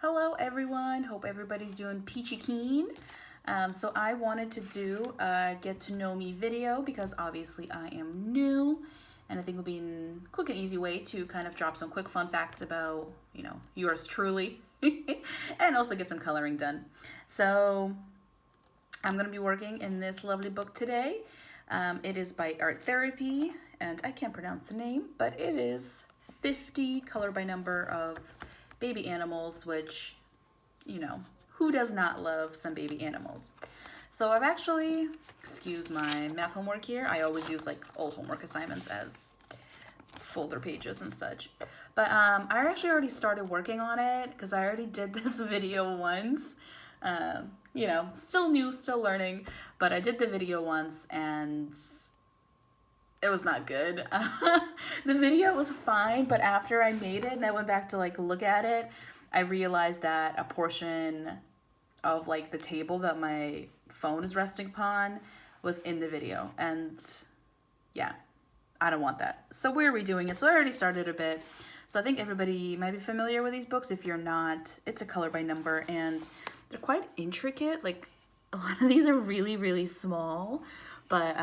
Hello everyone, hope everybody's doing peachy keen. So I wanted to do a get to know me video because obviously I am new and I think it'll be a quick and easy way to kind of drop some quick fun facts about, yours truly and also get some coloring done. So I'm going to be working in this lovely book today. It is by Art Therapy and I can't pronounce the name, but it is 50 color by number of baby animals, which, who does not love some baby animals? So I've actually, excuse my math homework here, I always use like old homework assignments as folder pages and such. But I actually already started working on it because I already did this video once. Still new, still learning, but I did the video once and it was not good. The video was fine, but after I made it and I went back to look at it, I realized that a portion of the table that my phone is resting upon was in the video, and yeah, I don't want that. So we're redoing it. So I already started a bit. So I think everybody might be familiar with these books. If you're not, it's a color by number and they're quite intricate. Like a lot of these are really, really small, but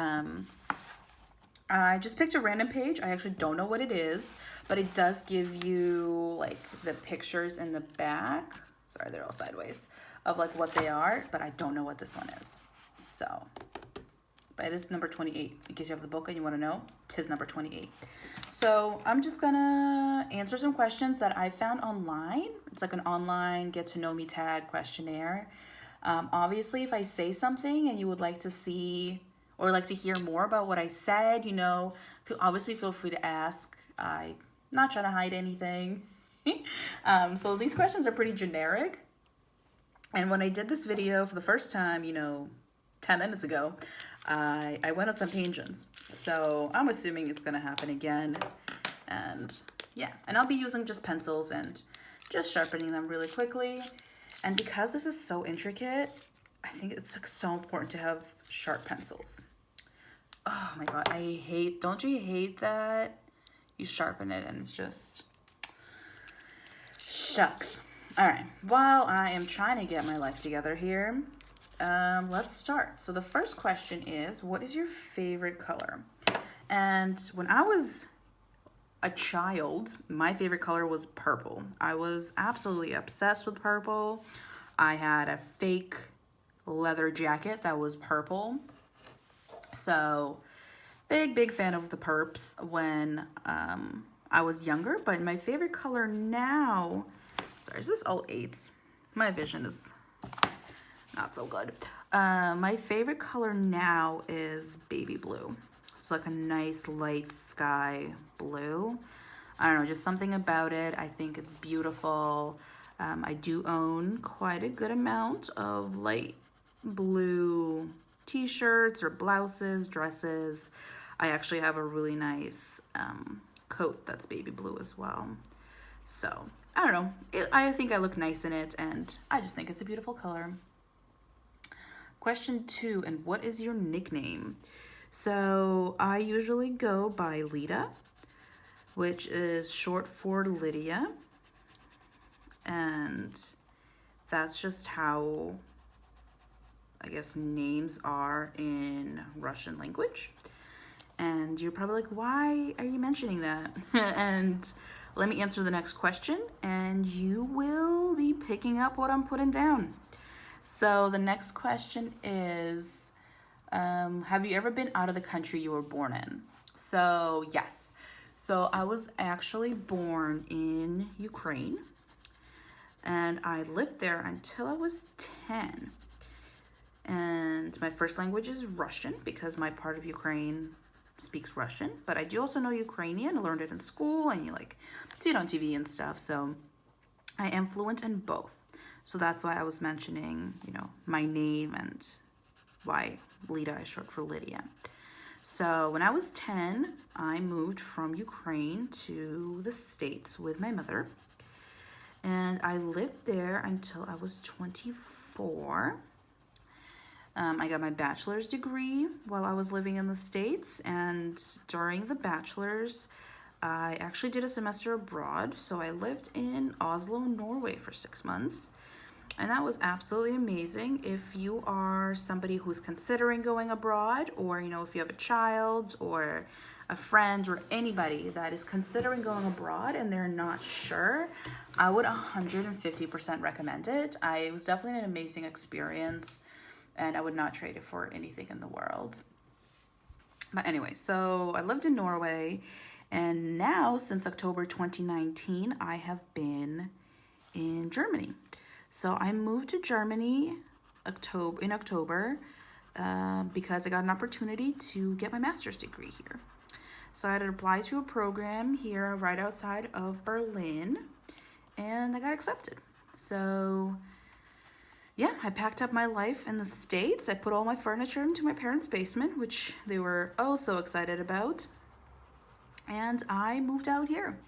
I just picked a random page. I actually don't know what it is, but it does give you the pictures in the back. Sorry, they're all sideways of what they are, but I don't know what this one is. So, but it is number 28. In case you have the book and you want to know, 'tis number 28. So I'm just gonna answer some questions that I found online. It's like an online get to know me tag questionnaire. Obviously, if I say something and you would like to see or like to hear more about what I said, obviously feel free to ask. I'm not trying to hide anything. So these questions are pretty generic. And when I did this video for the first time, 10 minutes ago, I went on some tangents. So I'm assuming it's going to happen again. And yeah, and I'll be using just pencils and just sharpening them really quickly. And because this is so intricate, I think it's so important to have sharp pencils. Oh my god, don't you hate that you sharpen it and it's just shucks. All right, while I am trying to get my life together here, let's start. So the first question is, what is your favorite color? And when I was a child, my favorite color was purple. I was absolutely obsessed with purple. I had a fake leather jacket that was purple. So big fan of the purps when I was younger. But my favorite color now, sorry, is this all 8s? My vision is not so good. My favorite color now is baby blue. It's like a nice light sky blue. I don't know, just something about it. I think it's beautiful. I do own quite a good amount of light blue t-shirts or blouses, dresses. I actually have a really nice coat that's baby blue as well. So, I don't know. I think I look nice in it, and I just think it's a beautiful color. Question 2, and what is your nickname? So, I usually go by Lita, which is short for Lydia. And that's just how, I guess, names are in Russian language. And you're probably like, why are you mentioning that? And let me answer the next question, and you will be picking up what I'm putting down. So the next question is, have you ever been out of the country you were born in? So yes. So I was actually born in Ukraine, and I lived there until I was 10. And my first language is Russian because my part of Ukraine speaks Russian, but I do also know Ukrainian. I learned it in school and you see it on TV and stuff. So I am fluent in both. So that's why I was mentioning, my name and why Lita is short for Lydia. So when I was 10, I moved from Ukraine to the States with my mother. And I lived there until I was 24. I got my bachelor's degree while I was living in the States, and during the bachelor's, I actually did a semester abroad. So I lived in Oslo, Norway for 6 months. And that was absolutely amazing. If you are somebody who's considering going abroad, or, you know, if you have a child or a friend or anybody that is considering going abroad and they're not sure, I would 150% recommend it. It was definitely an amazing experience, and I would not trade it for anything in the world. But anyway, so I lived in Norway, and now since October 2019, I have been in Germany. So I moved to Germany in October because I got an opportunity to get my master's degree here. So I had to apply to a program here right outside of Berlin, and I got accepted. So yeah, I packed up my life in the States. I put all my furniture into my parents' basement, which they were oh so excited about. And I moved out here.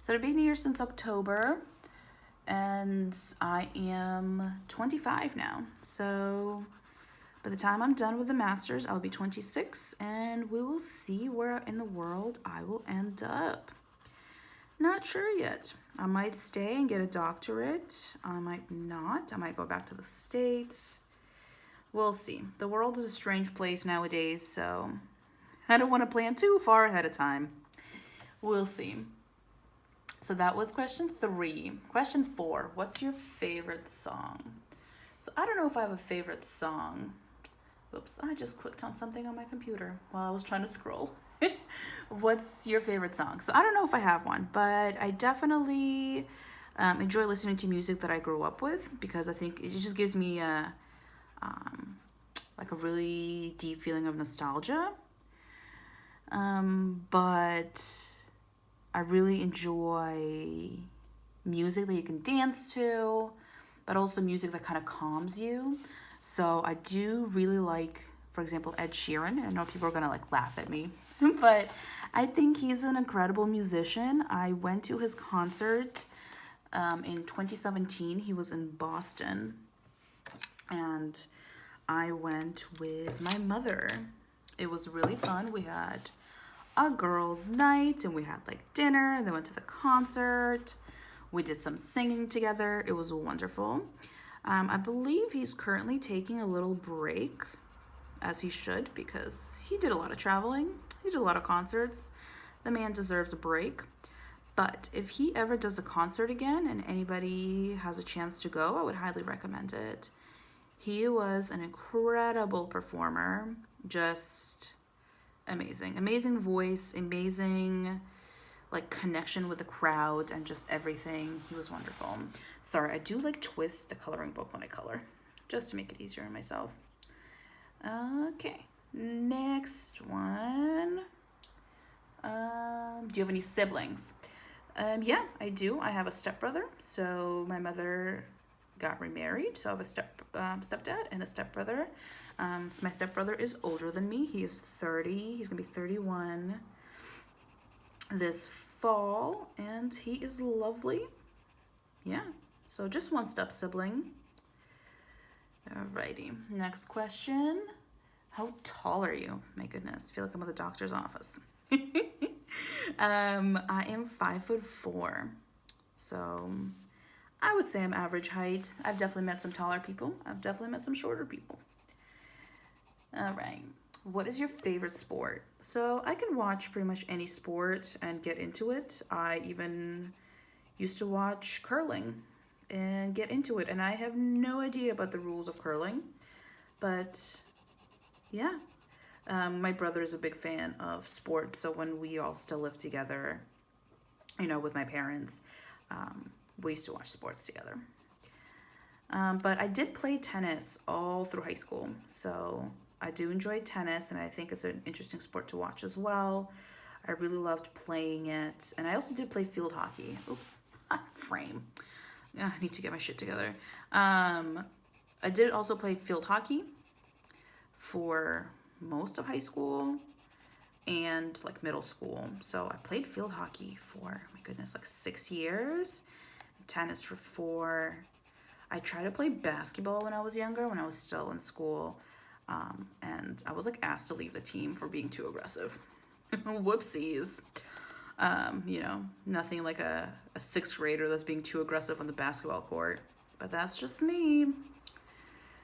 So I've been here since October, and I am 25 now. So by the time I'm done with the master's, I'll be 26, and we will see where in the world I will end up. Not sure yet. I might stay and get a doctorate. I might not. I might go back to the States. We'll see. The world is a strange place nowadays, so I don't want to plan too far ahead of time. We'll see. So that was question 3. Question 4. What's your favorite song? So I don't know if I have a favorite song. Oops, I just clicked on something on my computer while I was trying to scroll. What's your favorite song? So I don't know if I have one, but I definitely enjoy listening to music that I grew up with, because I think it just gives me like a really deep feeling of nostalgia. But I really enjoy music that you can dance to, but also music that kind of calms you. So I do really like, for example, Ed Sheeran. I know people are gonna like laugh at me, but I think he's an incredible musician. I went to his concert in 2017. He was in Boston, and I went with my mother. It was really fun. We had a girls' night, and we had like dinner, and then went to the concert. We did some singing together. It was wonderful. I believe he's currently taking a little break, as he should, because he did a lot of traveling. He did a lot of concerts. The man deserves a break. But if he ever does a concert again and anybody has a chance to go, I would highly recommend it. He was an incredible performer. Just amazing. Amazing voice, amazing like connection with the crowd, and just everything. He was wonderful. Sorry, I do like twist the coloring book when I color, just to make it easier on myself. Okay, next one. Do you have any siblings? Yeah, I do. I have a stepbrother. So my mother got remarried, so I have a stepdad and a stepbrother. So my stepbrother is older than me. He is 30. He's gonna be 31 this fall, and he is lovely. Yeah, so just one step sibling. Alrighty, next question. How tall are you? My goodness, I feel like I'm at the doctor's office. I am 5'4", so I would say I'm average height. I've definitely met some taller people. I've definitely met some shorter people. All right. What is your favorite sport? So I can watch pretty much any sport and get into it. I even used to watch curling and get into it. And I have no idea about the rules of curling. But yeah, my brother is a big fan of sports. So when we all still lived together, you know, with my parents, we used to watch sports together. But I did play tennis all through high school. So I do enjoy tennis, and I think it's an interesting sport to watch as well. I really loved playing it. And I also did play field hockey. Oops, frame. I need to get my shit together. I did also play field hockey for most of high school and like middle school. So I played field hockey for, my goodness, like 6 years. Tennis for 4. I tried to play basketball when I was younger, when I was still in school. And I was like asked to leave the team for being too aggressive. Whoopsies. You know, nothing like a sixth grader that's being too aggressive on the basketball court. But that's just me.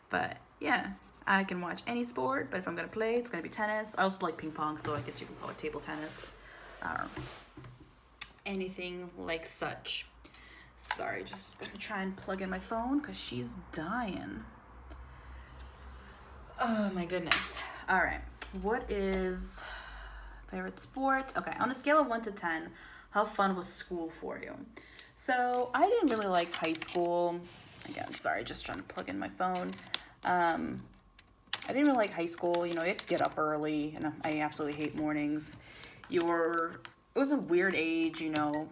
But yeah, I can watch any sport, but if I'm going to play, it's going to be tennis. I also like ping pong, so I guess you can call it table tennis. Anything like such. Sorry, just going to try and plug in my phone because she's dying. Oh my goodness. All right. What is favorite sport? Okay, on a scale of 1 to 10, how fun was school for you? So I didn't really like high school. Again, sorry, just trying to plug in my phone. I didn't really like high school. You know, you have to get up early, and I absolutely hate mornings. It was a weird age, you know.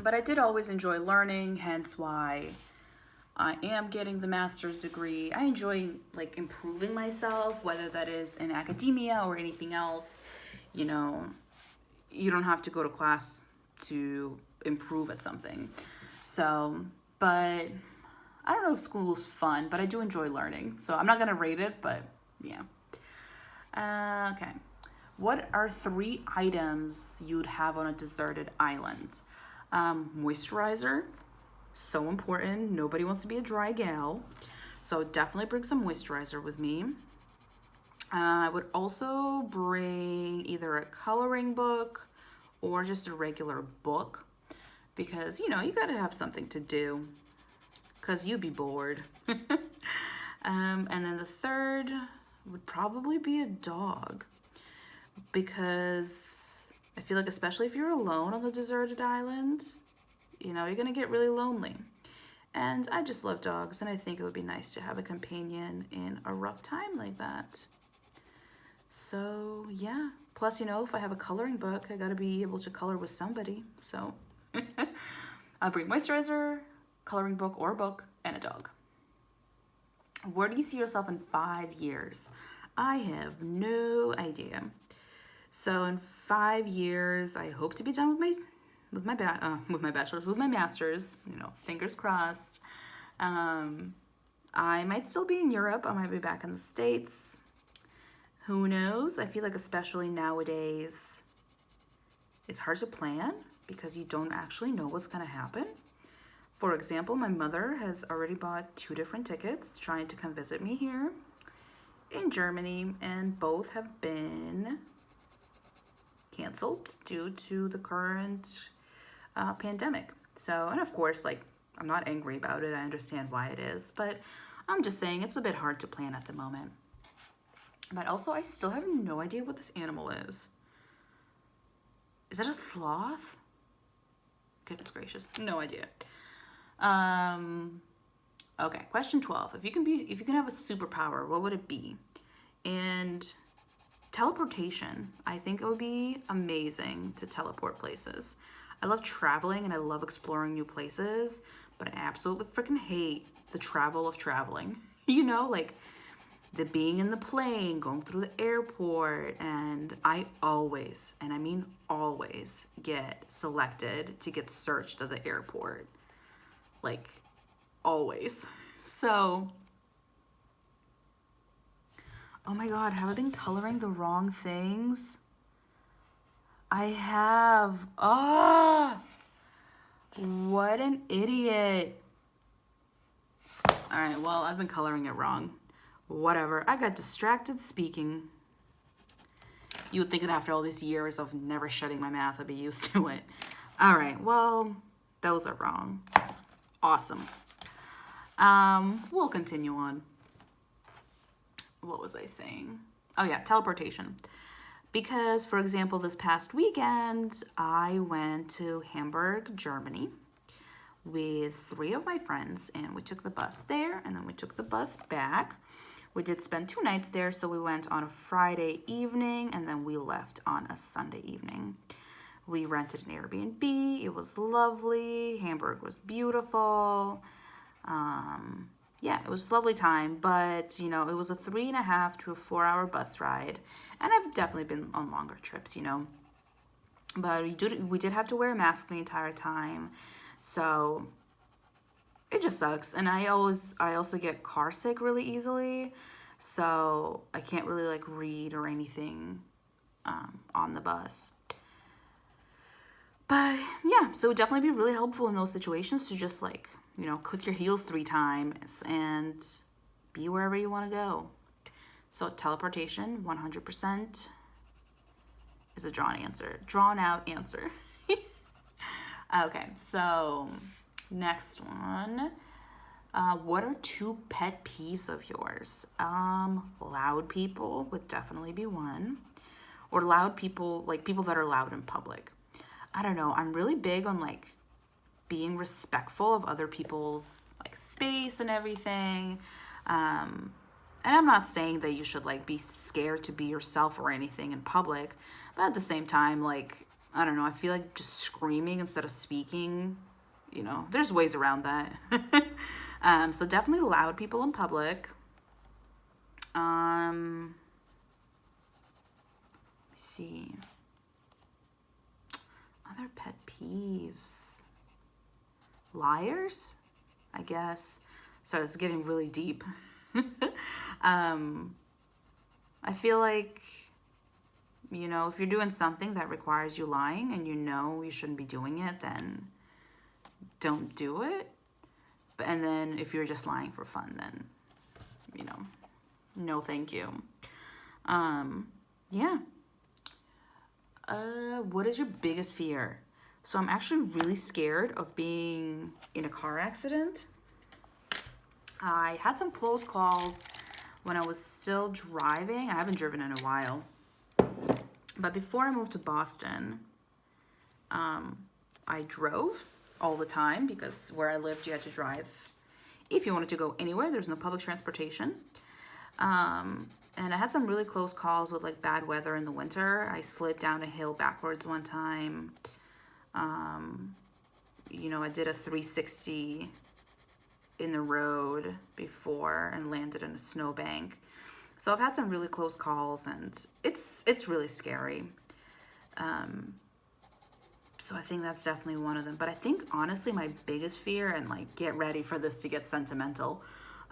But I did always enjoy learning, hence why I am getting the master's degree. I enjoy like improving myself, whether that is in academia or anything else. You know, you don't have to go to class to improve at something. So, but I don't know if school is fun, but I do enjoy learning. So I'm not going to rate it, but yeah. Okay. What are 3 items you'd have on a deserted island? Moisturizer. So important. Nobody wants to be a dry gal. So definitely bring some moisturizer with me. I would also bring either a coloring book or just a regular book because, you know, you got to have something to do because you'd be bored. And then the third would probably be a dog because I feel like especially if you're alone on the deserted island, you know, you're going to get really lonely. And I just love dogs, and I think it would be nice to have a companion in a rough time like that. So, yeah. Plus, you know, if I have a coloring book, I got to be able to color with somebody. So, I'll bring moisturizer, coloring book or book, and a dog. Where do you see yourself in 5 years? I have no idea. So, in 5 years, I hope to be done with my bachelor's, with my master's, you know, fingers crossed. I might still be in Europe. I might be back in the States. Who knows? I feel like especially nowadays, it's hard to plan because you don't actually know what's going to happen. For example, my mother has already bought 2 different tickets trying to come visit me here in Germany, and both have been canceled due to the current pandemic. So, and of course, like, I'm not angry about it. I understand why it is, but I'm just saying it's a bit hard to plan at the moment. But also, I still have no idea what this animal is. Is that a sloth? Goodness gracious, no idea. Okay, question 12. If you can have a superpower, what would it be? And teleportation. I think it would be amazing to teleport places. I love traveling and I love exploring new places, but I absolutely freaking hate the travel of traveling. You know, like the being in the plane, going through the airport, and I always, and I mean always, get selected to get searched at the airport. Like, always. So, oh my God, have I been coloring the wrong things? I have. Ah, what an idiot. All right, well, I've been coloring it wrong. Whatever. I got distracted speaking. You would think that after all these years of never shutting my mouth, I'd be used to it. All right, well, those are wrong. Awesome. We'll continue on. What was I saying? Oh yeah, teleportation. Because, for example, this past weekend, I went to Hamburg, Germany with 3 of my friends, and we took the bus there, and then we took the bus back. We did spend 2 nights there, so we went on a Friday evening, and then we left on a Sunday evening. We rented an Airbnb. It was lovely. Hamburg was beautiful. Yeah, it was a lovely time, but, you know, it was a 3.5 to 4 hour bus ride, and I've definitely been on longer trips, you know, but we did have to wear a mask the entire time, so it just sucks. And I also get car sick really easily, so I can't really like read or anything on the bus. But yeah, so it would definitely be really helpful in those situations to just like, you know, click your heels 3 times and be wherever you want to go. So teleportation, 100% is a drawn out answer. Okay, so next one. What are 2 pet peeves of yours? Loud people would definitely be one. Or loud people, like people that are loud in public. I don't know. I'm really big on like being respectful of other people's like space and everything. And I'm not saying that you should like be scared to be yourself or anything in public, but at the same time, like, I don't know, I feel like just screaming instead of speaking, you know, there's ways around that. So definitely loud people in public. Let's see. Other pet peeves. Liars, I guess. So it's getting really deep. I feel like, you know, if you're doing something that requires you lying and you know you shouldn't be doing it, then don't do it. And then if you're just lying for fun, then, you know, no thank you. Yeah. What is your biggest fear? So I'm actually really scared of being in a car accident. I had some close calls when I was still driving. I haven't driven in a while. But before I moved to Boston, I drove all the time because where I lived, you had to drive. If you wanted to go anywhere, there's no public transportation. And I had some really close calls with like bad weather in the winter. I slid down a hill backwards one time. You know, I did a 360 in the road before and landed in a snowbank. So I've had some really close calls and it's really scary. So I think that's definitely one of them. But I think honestly my biggest fear, and like get ready for this to get sentimental,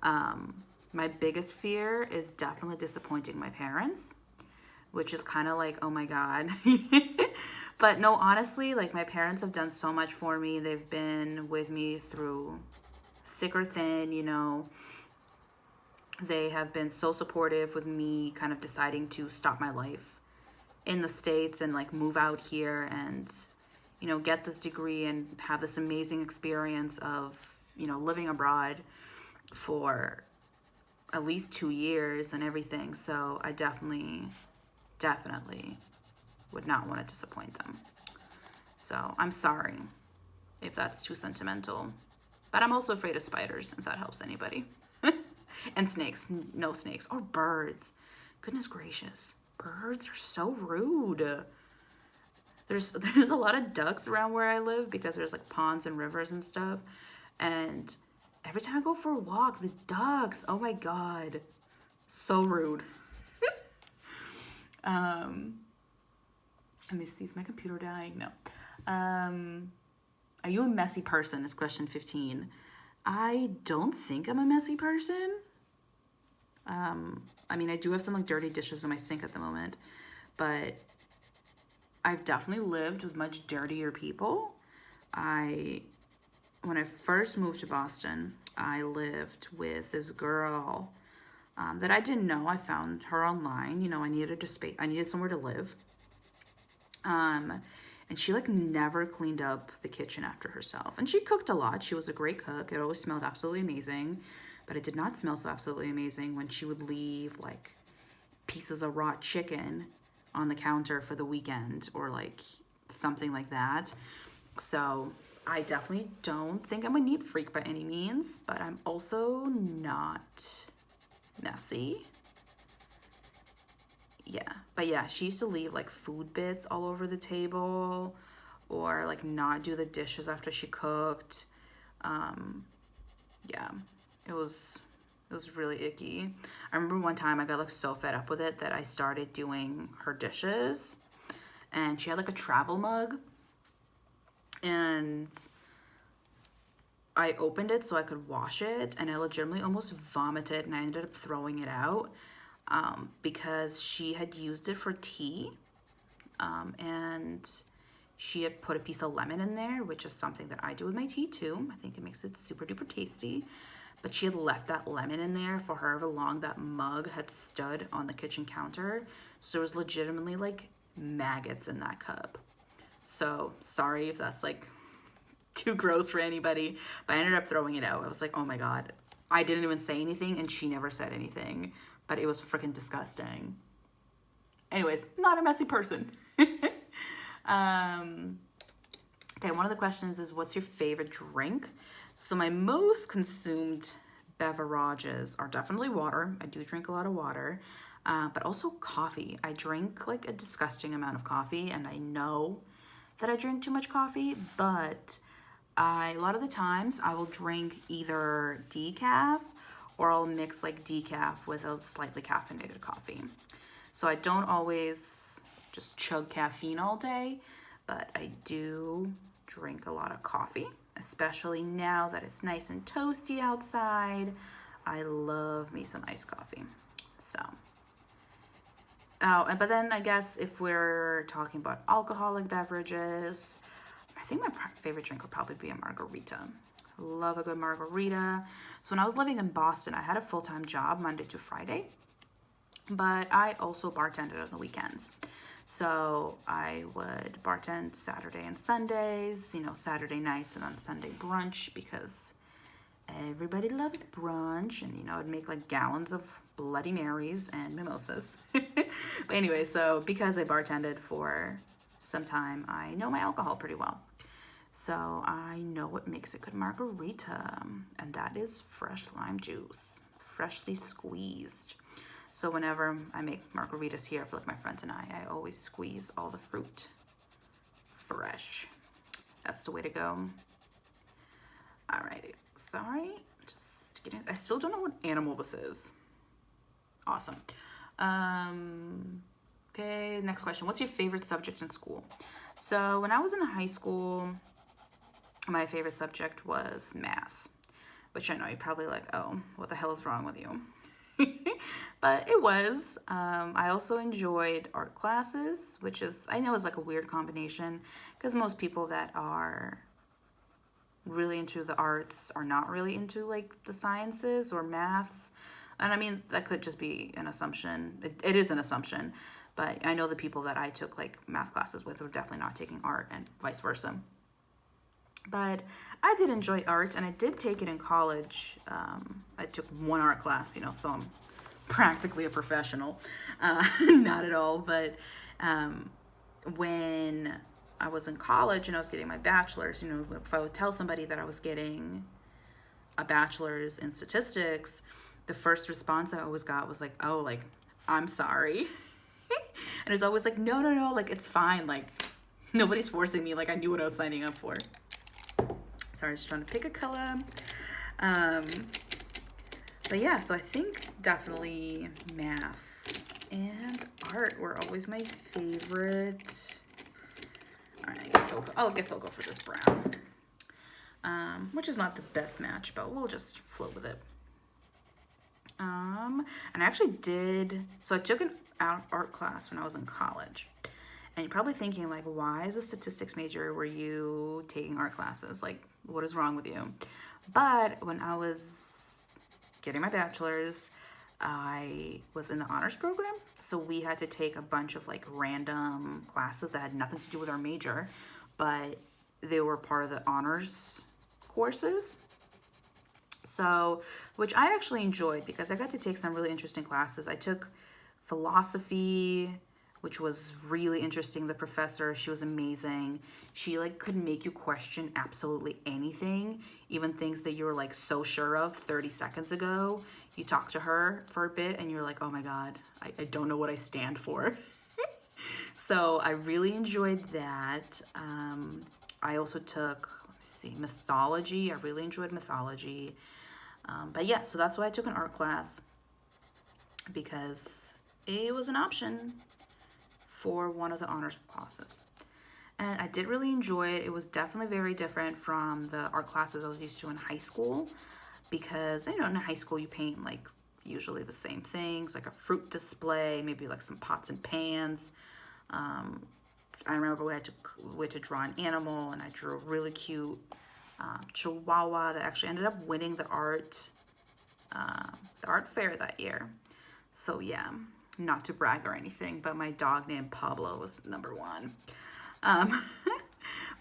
my biggest fear is definitely disappointing my parents, which is kind of like, oh my God. But no, honestly, like my parents have done so much for me. They've been with me through thick or thin, you know. They have been so supportive with me kind of deciding to stop my life in the States and like move out here and, you know, get this degree and have this amazing experience of, you know, living abroad for at least 2 years and everything. So I definitely would not want to disappoint them. So I'm sorry if that's too sentimental, but I'm also afraid of spiders, if that helps anybody. And snakes, no snakes, or birds. Goodness gracious, birds are so rude. There's a lot of ducks around where I live because there's like ponds and rivers and stuff. And every time I go for a walk, the ducks, oh my God, so rude. Let me see, is my computer dying? No. Are you a messy person is question 15. I don't think I'm a messy person. I mean, I do have some like dirty dishes in my sink at the moment, but I've definitely lived with much dirtier people. When I first moved to Boston, I lived with this girl that I didn't know. I found her online. You know, I needed somewhere to live. And she like never cleaned up the kitchen after herself. And she cooked a lot. She was a great cook. It always smelled absolutely amazing. But it did not smell so absolutely amazing when she would leave like pieces of raw chicken on the counter for the weekend or like something like that. So I definitely don't think I'm a neat freak by any means, but I'm also not messy. Yeah, but yeah, she used to leave like food bits all over the table or like not do the dishes after she cooked. Yeah, it was really icky. I remember one time I got like so fed up with it that I started doing her dishes, and she had like a travel mug, and I opened it so I could wash it, and I legitimately almost vomited, and I ended up throwing it out because she had used it for tea, and she had put a piece of lemon in there, which is something that I do with my tea too. I think it makes it super duper tasty. But she had left that lemon in there for however long that mug had stood on the kitchen counter. So there was legitimately like maggots in that cup. So sorry if that's like too gross for anybody, but I ended up throwing it out. I was like, oh my God. I didn't even say anything and she never said anything, but it was freaking disgusting. Anyways, not a messy person. Okay, one of the questions is, what's your favorite drink? So my most consumed beverages are definitely water. I do drink a lot of water, but also coffee. I drink like a disgusting amount of coffee, and I know that I drink too much coffee, but a lot of the times I will drink either decaf or I'll mix like decaf with a slightly caffeinated coffee. So I don't always just chug caffeine all day, but I do drink a lot of coffee, especially now that it's nice and toasty outside. I love me some iced coffee. So, but then I guess if we're talking about alcoholic beverages, I think my favorite drink would probably be a margarita. Love a good margarita. So when I was living in Boston, I had a full-time job Monday to Friday, but I also bartended on the weekends. So I would bartend Saturday and Sundays, Saturday nights and then Sunday brunch, because everybody loves brunch. And, I'd make like gallons of Bloody Marys and mimosas. But anyway, so because I bartended for some time, I know my alcohol pretty well. So I know what makes a good margarita, and that is fresh lime juice, freshly squeezed. So whenever I make margaritas here for like my friends and I always squeeze all the fruit fresh. That's the way to go. Alrighty, sorry, just kidding. I still don't know what animal this is. Awesome. Okay, next question. What's your favorite subject in school? So when I was in high school, my favorite subject was math, which I know you're probably like, oh, what the hell is wrong with you? But it was. I also enjoyed art classes, which is, I know is like a weird combination, because most people that are really into the arts are not really into like the sciences or maths. And I mean, that could just be an assumption. It is an assumption, but I know the people that I took like math classes with were definitely not taking art, and vice versa. But I did enjoy art, and I did take it in college. I took one art class, so I'm practically a professional. Not at all, but when I was in college and I was getting my bachelor's, if I would tell somebody that I was getting a bachelor's in statistics, the first response I always got was like, oh, like, I'm sorry. And it's always like, no, like, it's fine. Like, nobody's forcing me. Like, I knew what I was signing up for. Sorry, I was trying to pick a color. But yeah, so I think definitely math and art were always my favorite. All right, I guess I'll go for this brown, which is not the best match, but we'll just float with it. And I actually so I took an art class when I was in college. And you're probably thinking, like, why as a statistics major were you taking art classes? Like, what is wrong with you? But when I was getting my bachelor's, I was in the honors program. So we had to take a bunch of, like, random classes that had nothing to do with our major, but they were part of the honors courses. So, which I actually enjoyed because I got to take some really interesting classes. I took philosophy, which was really interesting. The professor, she was amazing. She like could make you question absolutely anything, even things that you were like so sure of 30 seconds ago. You talk to her for a bit and you're like, oh my God, I don't know what I stand for. So I really enjoyed that. I also took, mythology. I really enjoyed mythology. But yeah, so that's why I took an art class, because it was an option for one of the honors classes. And I did really enjoy it. It was definitely very different from the art classes I was used to in high school, because, in high school you paint like usually the same things, like a fruit display, maybe like some pots and pans. I remember we had to draw an animal, and I drew a really cute chihuahua that actually ended up winning the art fair that year. So yeah, not to brag or anything, but my dog named Pablo was number one.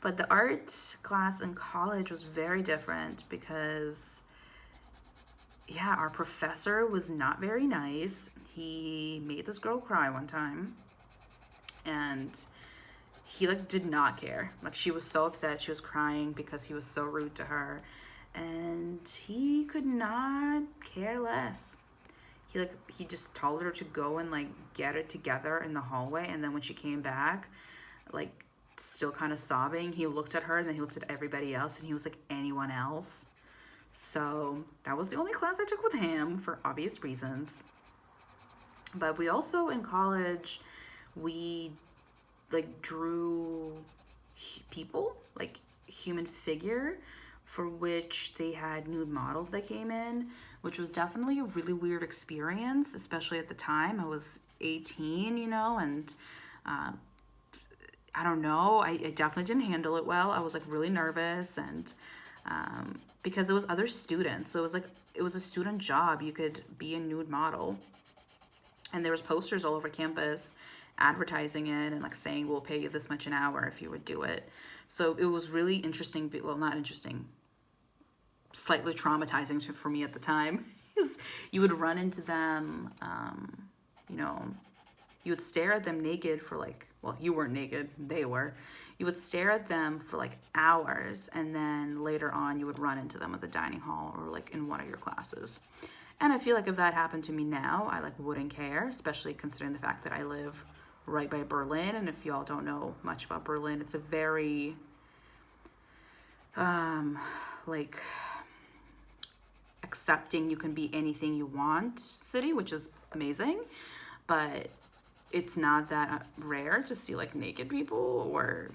But the art class in college was very different because, yeah, our professor was not very nice. He made this girl cry one time, and he like did not care. Like, she was so upset, she was crying because he was so rude to her, and he could not care less. He just told her to go and like get it together in the hallway, and then when she came back, like still kind of sobbing, he looked at her and then he looked at everybody else, and he was like, anyone else? So that was the only class I took with him for obvious reasons. But we also in college, we like drew people, like human figure, for which they had nude models that came in, which was definitely a really weird experience, especially at the time. I was 18, and I don't know, I definitely didn't handle it well. I was like really nervous, and because it was other students, so it was a student job. You could be a nude model, and there was posters all over campus advertising it and like saying, we'll pay you this much an hour if you would do it. So it was really interesting, well, not interesting, slightly traumatizing for me at the time. You would run into them, you would stare at them naked for like, well, you weren't naked, they were. You would stare at them for like hours, and then later on you would run into them at the dining hall or like in one of your classes. And I feel like if that happened to me now, I like wouldn't care, especially considering the fact that I live right by Berlin. And if y'all don't know much about Berlin, it's a very like accepting, you can be anything you want city, which is amazing. But it's not that rare to see like naked people or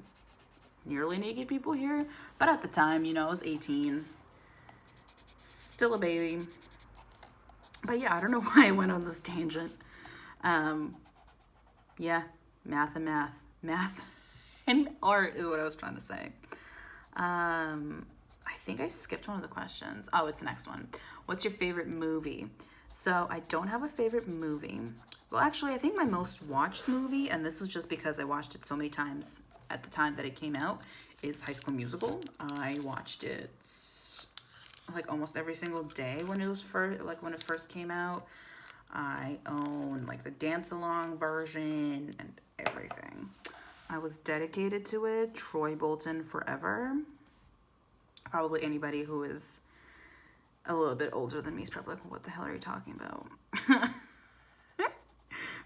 nearly naked people here. But at the time, I was 18, still a baby. But yeah, I don't know why I went on this tangent. Yeah, math and art is what I was trying to say. I think I skipped one of the questions. Oh, it's the next one. What's your favorite movie? So I don't have a favorite movie. Well, actually, I think my most watched movie, and this was just because I watched it so many times at the time that it came out, is High School Musical. I watched it like almost every single day when it was when it first came out. I own like the dance along version and everything. I was dedicated to it. Troy Bolton forever. Probably anybody who is a little bit older than me is probably like, what the hell are you talking about?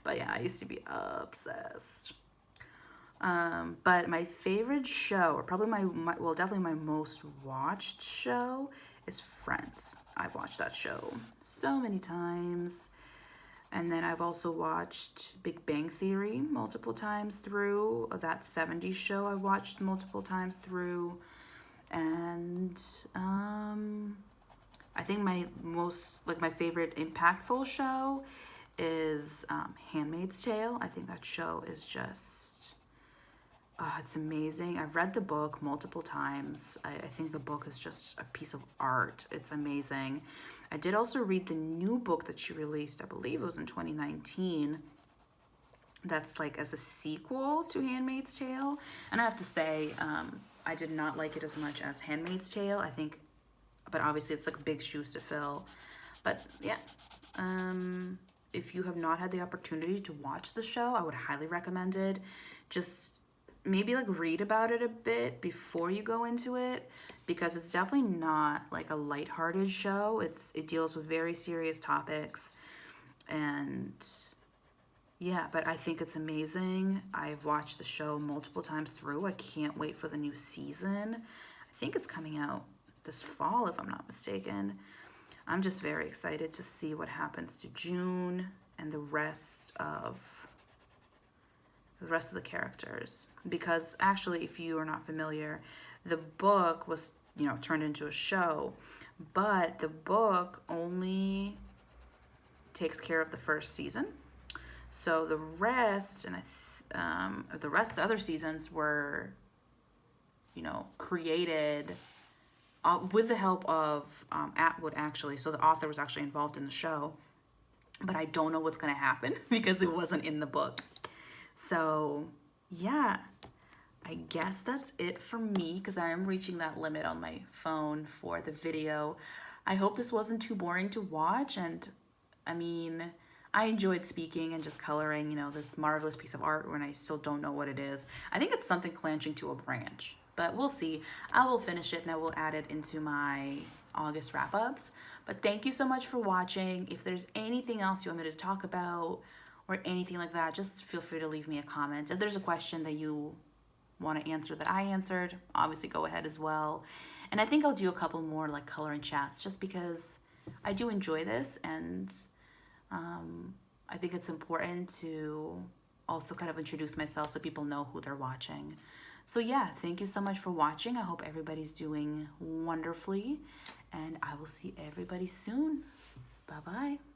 But yeah, I used to be obsessed. But my favorite show, or probably definitely my most watched show, is Friends. I've watched that show so many times. And then I've also watched Big Bang Theory multiple times through. That 70s show I watched multiple times through. And I think my favorite impactful show is Handmaid's Tale. I think that show is just, it's amazing. I've read the book multiple times. I think the book is just a piece of art. It's amazing. I did also read the new book that she released, I believe it was in 2019. That's like as a sequel to Handmaid's Tale. And I have to say, I did not like it as much as Handmaid's Tale. I think, but obviously it's like big shoes to fill. But yeah, if you have not had the opportunity to watch the show, I would highly recommend it. Just maybe like read about it a bit before you go into it, because it's definitely not like a lighthearted show. It deals with very serious topics, and yeah, but I think it's amazing. I've watched the show multiple times through. I can't wait for the new season. I think it's coming out this fall, if I'm not mistaken. I'm just very excited to see what happens to June and the rest of the characters. Because actually, if you are not familiar, the book was, turned into a show, but the book only takes care of the first season. So the rest, and the other seasons were, you know, created with the help of Atwood, actually. So the author was actually involved in the show. But I don't know what's going to happen because it wasn't in the book. So, yeah, I guess that's it for me because I am reaching that limit on my phone for the video. I hope this wasn't too boring to watch. And, I mean, I enjoyed speaking and just coloring, you know, this marvelous piece of art when I still don't know what it is. I think it's something clenching to a branch. But we'll see. I will finish it and I will add it into my August wrap-ups. But thank you so much for watching. If there's anything else you want me to talk about or anything like that, just feel free to leave me a comment. If there's a question that you want to answer that I answered, obviously go ahead as well. And I think I'll do a couple more like color and chats just because I do enjoy this, and I think it's important to also kind of introduce myself so people know who they're watching. So yeah, thank you so much for watching. I hope everybody's doing wonderfully, and I will see everybody soon. Bye-bye.